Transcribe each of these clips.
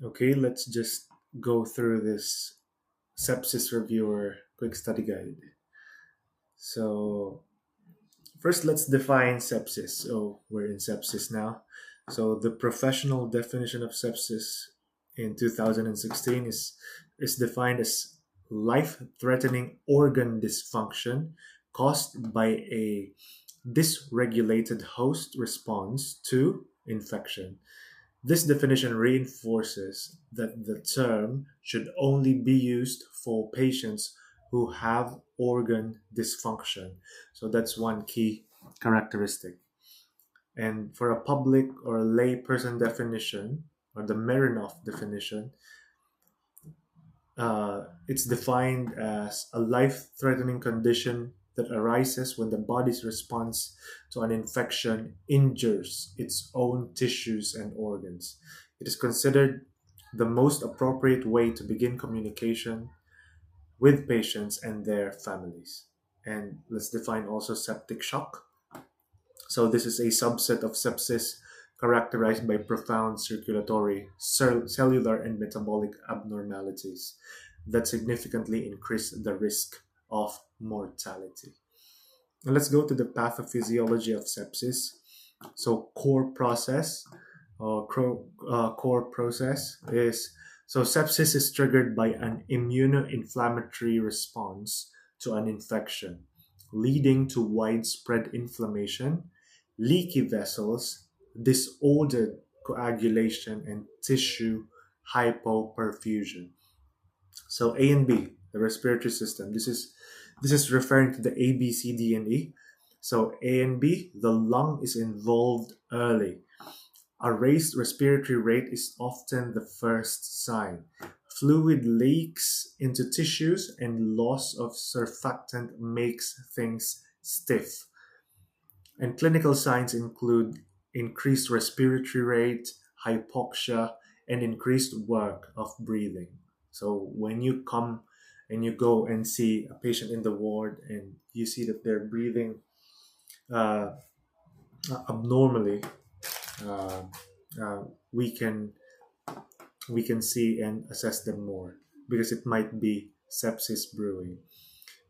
Okay, let's just go through this sepsis reviewer quick study guide. So, first, let's define sepsis. So, we're in sepsis now. So, the professional definition of sepsis in 2016 is defined as life threatening organ dysfunction caused by a dysregulated host response to infection. This definition reinforces that the term should only be used for patients who have organ dysfunction. So that's one key characteristic. And for a public or a lay person definition, or the Marinoff definition, it's defined as a life threatening condition that arises when the body's response to an infection injures its own tissues and organs. It is considered the most appropriate way to begin communication with patients and their families. And let's define also septic shock. So, this is a subset of sepsis characterized by profound circulatory, cellular, and metabolic abnormalities that significantly increase the risk of mortality. Now, let's go to the pathophysiology of sepsis. So, core process is so sepsis is triggered by an immunoinflammatory response to an infection, leading to widespread inflammation, leaky vessels, disordered coagulation, and tissue hypoperfusion. So A and B, the respiratory system. This is referring to the A, B, C, D, and E. So A and B, the lung is involved early. A raised respiratory rate is often the first sign. Fluid leaks into tissues and loss of surfactant makes things stiff. And clinical signs include increased respiratory rate, hypoxia, and increased work of breathing. So when you come and you go and see a patient in the ward and you see that they're breathing uh, abnormally, uh, uh, we can we can see and assess them more because it might be sepsis brewing.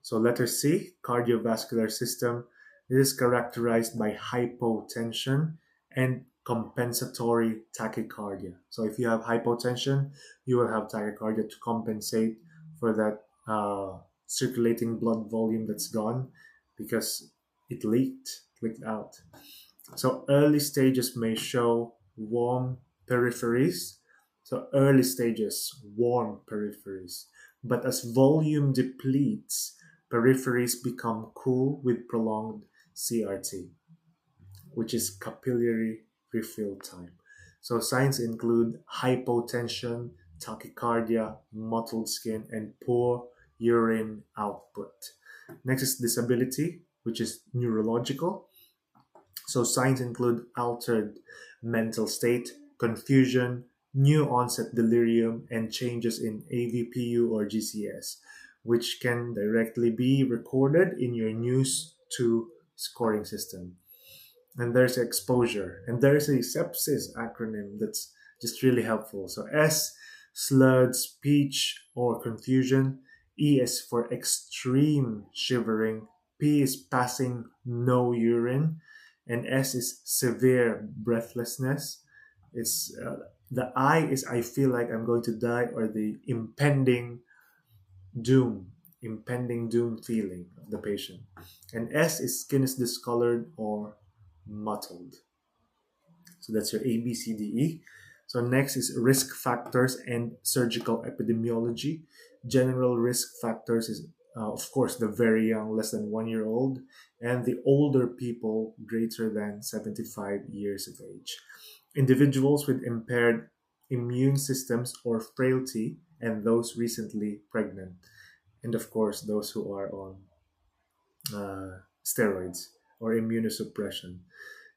So letter C, cardiovascular system. This is characterized by hypotension and compensatory tachycardia. So if you have hypotension, you will have tachycardia to compensate for that circulating blood volume that's gone because it leaked out. So early stages may show warm peripheries. So early stages, warm peripheries. But as volume depletes, peripheries become cool with prolonged CRT, which is capillary refill time. So signs include hypotension, tachycardia, mottled skin, and poor urine output. Next is disability, which is neurological. So signs include altered mental state, confusion, new onset delirium, and changes in AVPU or GCS, which can directly be recorded in your News 2 scoring system. And there's exposure, and there's a sepsis acronym that's just really helpful. So S, slurred speech or confusion. E is for extreme shivering. P is passing no urine, and S is severe breathlessness. It's the I is I feel like I'm going to die, or the doom, impending doom feeling of the patient. And S is skin is discolored or mottled. So that's your A, B, C, D, E. So next is risk factors and surgical epidemiology. General risk factors is, of course, the very young, less than 1 year old, and the older people greater than 75 years of age. Individuals with impaired immune systems or frailty, and those recently pregnant. And of course, those who are on steroids or immunosuppression.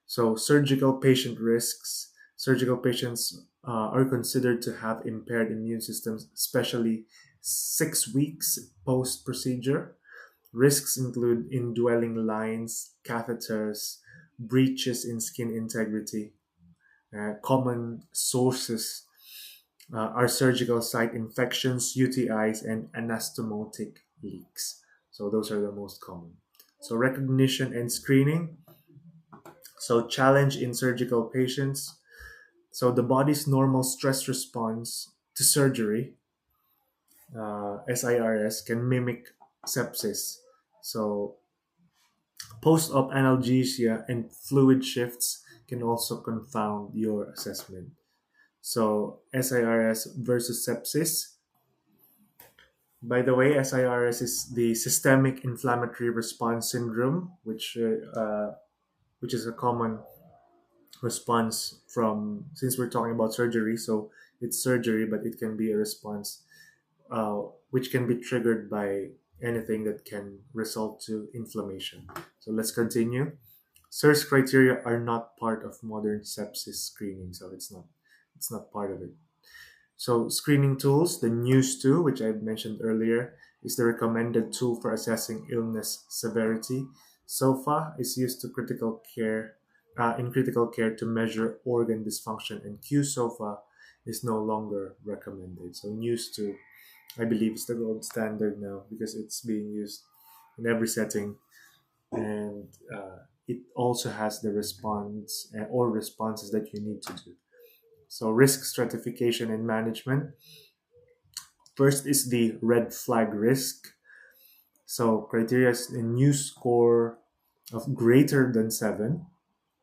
So, surgical patient risks. Surgical patients are considered to have impaired immune systems, especially 6 weeks post procedure. Risks include indwelling lines, catheters, breaches in skin integrity, common sources are surgical site infections, UTIs, and anastomotic leaks. So those are the most common. So recognition and screening. So challenge in surgical patients. So the body's normal stress response to surgery, SIRS, can mimic sepsis. So post-op analgesia and fluid shifts can also confound your assessment. So SIRS versus sepsis. By the way, SIRS is the systemic inflammatory response syndrome, which is a common response from, since we're talking about surgery. So it's surgery, but it can be a response which can be triggered by anything that can result to inflammation. So let's continue. SIRS criteria are not part of modern sepsis screening, so it's not part of it. So screening tools, the NEWS2, which I mentioned earlier, is the recommended tool for assessing illness severity. SOFA is used to in critical care to measure organ dysfunction, and QSOFA is no longer recommended. So NEWS2, I believe, is the gold standard now because it's being used in every setting, and it also has the response or responses that you need to do. So risk stratification and management. First is the red flag risk. So criteria is a new score of greater than 7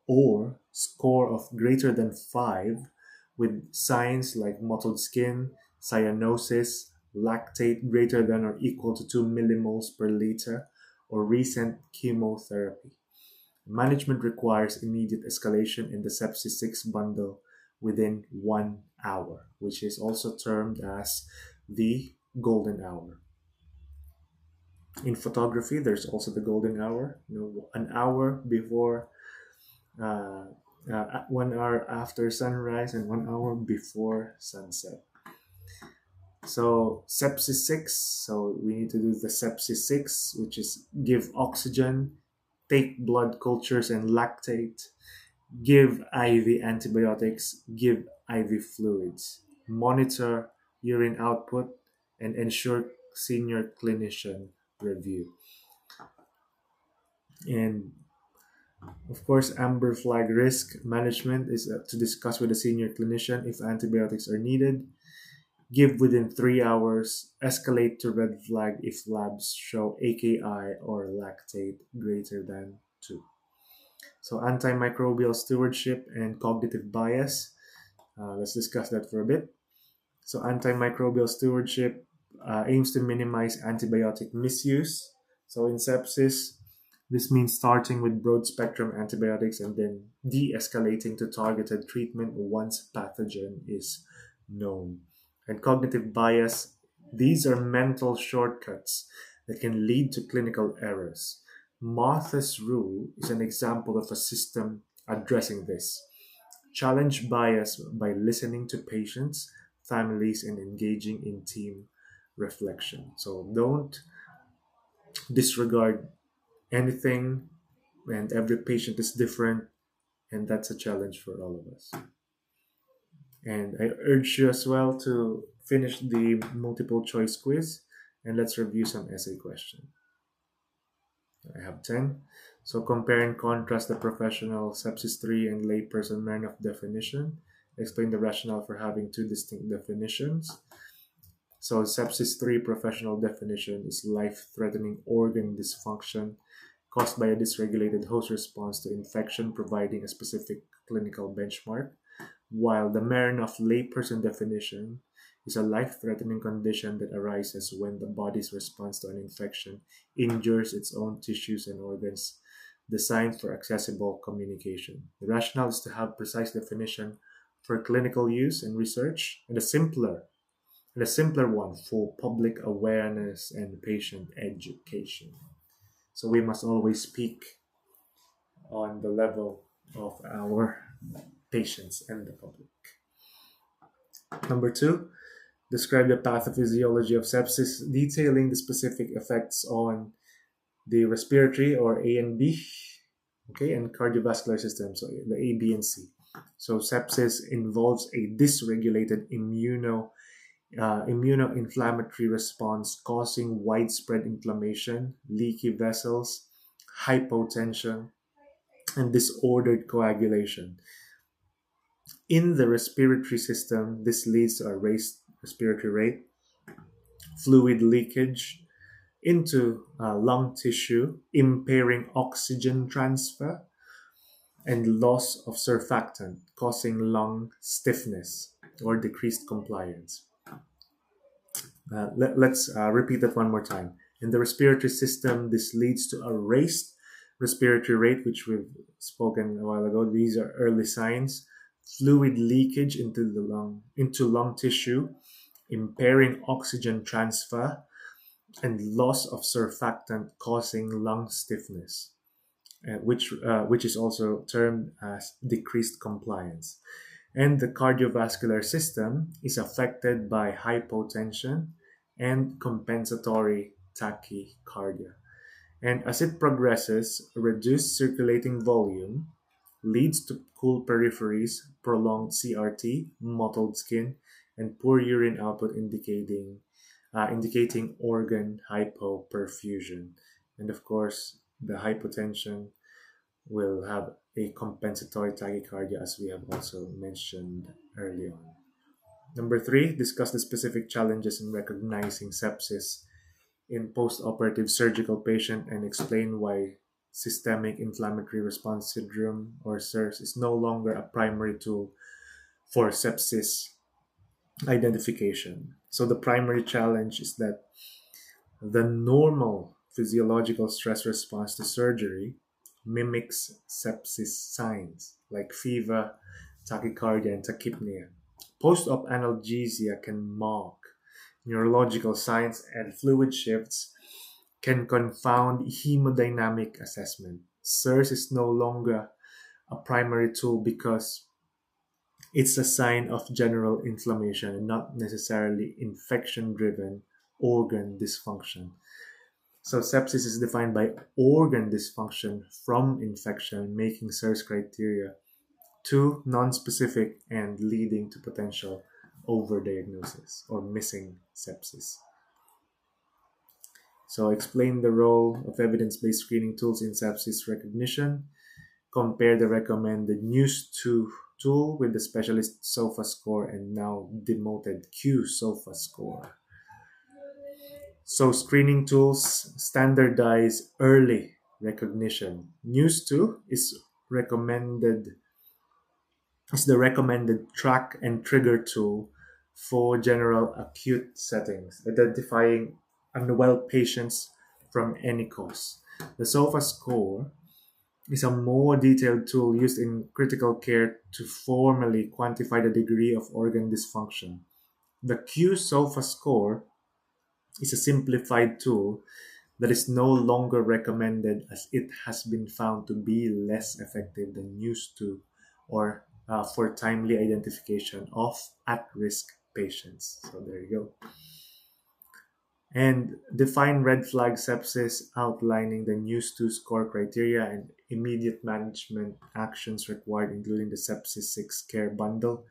or score of greater than 5 with signs like mottled skin, cyanosis, lactate greater than or equal to 2 millimoles per liter, or recent chemotherapy. Management requires immediate escalation in the sepsis 6 bundle within 1 hour, which is also termed as the golden hour. In photography, there's also the golden hour, an hour before, 1 hour after sunrise, and 1 hour before sunset. So sepsis 6, so we need to do the sepsis 6, which is give oxygen, take blood cultures and lactate, give IV antibiotics, give IV fluids, monitor urine output, and ensure senior clinician review. And of course, amber flag risk management is to discuss with a senior clinician if antibiotics are needed. Give within 3 hours, escalate to red flag if labs show AKI or lactate greater than 2. So antimicrobial stewardship and cognitive bias. Let's discuss that for a bit. So antimicrobial stewardship aims to minimize antibiotic misuse. So in sepsis, this means starting with broad spectrum antibiotics and then de-escalating to targeted treatment once pathogen is known. And cognitive bias, these are mental shortcuts that can lead to clinical errors. Martha's rule is an example of a system addressing this. Challenge bias by listening to patients, families, and engaging in team reflection. So don't disregard anything, and every patient is different, and that's a challenge for all of us. And I urge you as well to finish the multiple choice quiz, and let's review some essay questions. I have 10. So compare and contrast the professional sepsis 3 and layperson Marinoff definition. Explain the rationale for having two distinct definitions. So sepsis 3 professional definition is life-threatening organ dysfunction caused by a dysregulated host response to infection, providing a specific clinical benchmark, while the Marinoff layperson definition is a life-threatening condition that arises when the body's response to an infection injures its own tissues and organs, designed for accessible communication. The rationale is to have precise definition for clinical use and research, and a simpler one for public awareness and patient education. So we must always speak on the level of our patients and the public. Number 2, describe the pathophysiology of sepsis, detailing the specific effects on the respiratory or A and B, okay, and cardiovascular system, so the A, B, and C. So sepsis involves a dysregulated immunoinflammatory response causing widespread inflammation, leaky vessels, hypotension, and disordered coagulation. In the respiratory system, this leads to a raised respiratory rate, fluid leakage into lung tissue, impairing oxygen transfer, and loss of surfactant, causing lung stiffness or decreased compliance. Let's repeat that one more time. In the respiratory system, this leads to a raised respiratory rate, which we've spoken a while ago. These are early signs. Fluid leakage into lung tissue, impairing oxygen transfer, and loss of surfactant, causing lung stiffness, which is also termed as decreased compliance. And the cardiovascular system is affected by hypotension and compensatory tachycardia. And as it progresses, reduced circulating volume leads to cool peripheries, prolonged CRT, mottled skin, and poor urine output indicating organ hypoperfusion. And of course, the hypotension will have a compensatory tachycardia, as we have also mentioned early on. Number three, discuss the specific challenges in recognizing sepsis in post-operative surgical patient and explain why systemic inflammatory response syndrome, or SIRS, is no longer a primary tool for sepsis identification. So the primary challenge is that the normal physiological stress response to surgery mimics sepsis signs like fever, tachycardia, and tachypnea. Post-op analgesia can mark neurological signs, and fluid shifts can confound hemodynamic assessment. SIRS is no longer a primary tool because it's a sign of general inflammation and not necessarily infection driven organ dysfunction. So, sepsis is defined by organ dysfunction from infection, making SIRS criteria too non-specific and leading to potential overdiagnosis or missing sepsis. So, explain the role of evidence-based screening tools in sepsis recognition. Compare the recommended NEWS2 tool with the specialist SOFA score and now demoted Q SOFA score. So, screening tools standardize early recognition. NEWS2 is the recommended track and trigger tool for general acute settings, identifying unwell patients from any cause. The SOFA score is a more detailed tool used in critical care to formally quantify the degree of organ dysfunction. The Q SOFA score is a simplified tool that is no longer recommended as it has been found to be less effective than NEWS2 or for timely identification of at-risk patients. So there you go. And define red flag sepsis, outlining the NEWS2 score criteria and immediate management actions required, including the Sepsis 6 care bundle.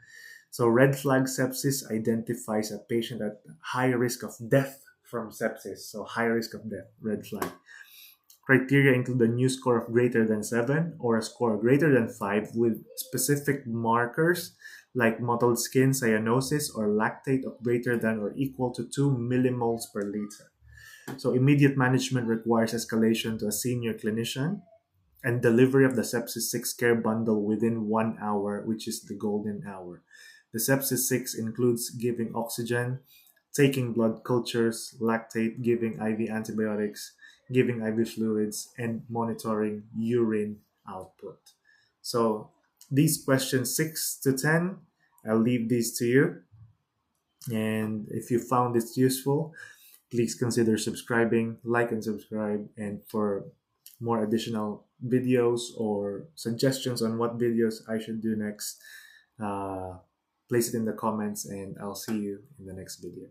So red flag sepsis identifies a patient at high risk of death from sepsis. So high risk of death, red flag. Criteria include a NEWS score of greater than 7 or a score greater than 5 with specific markers like mottled skin, cyanosis, or lactate of greater than or equal to 2 millimoles per liter. So immediate management requires escalation to a senior clinician and delivery of the Sepsis 6 care bundle within 1 hour, which is the golden hour. The Sepsis 6 includes giving oxygen, taking blood cultures, lactate, giving IV antibiotics, giving IV fluids, and monitoring urine output. So these questions 6 to 10, I'll leave these to you. And if you found this useful, please consider subscribing, like and subscribe. And for more additional videos or suggestions on what videos I should do next, place it in the comments and I'll see you in the next video.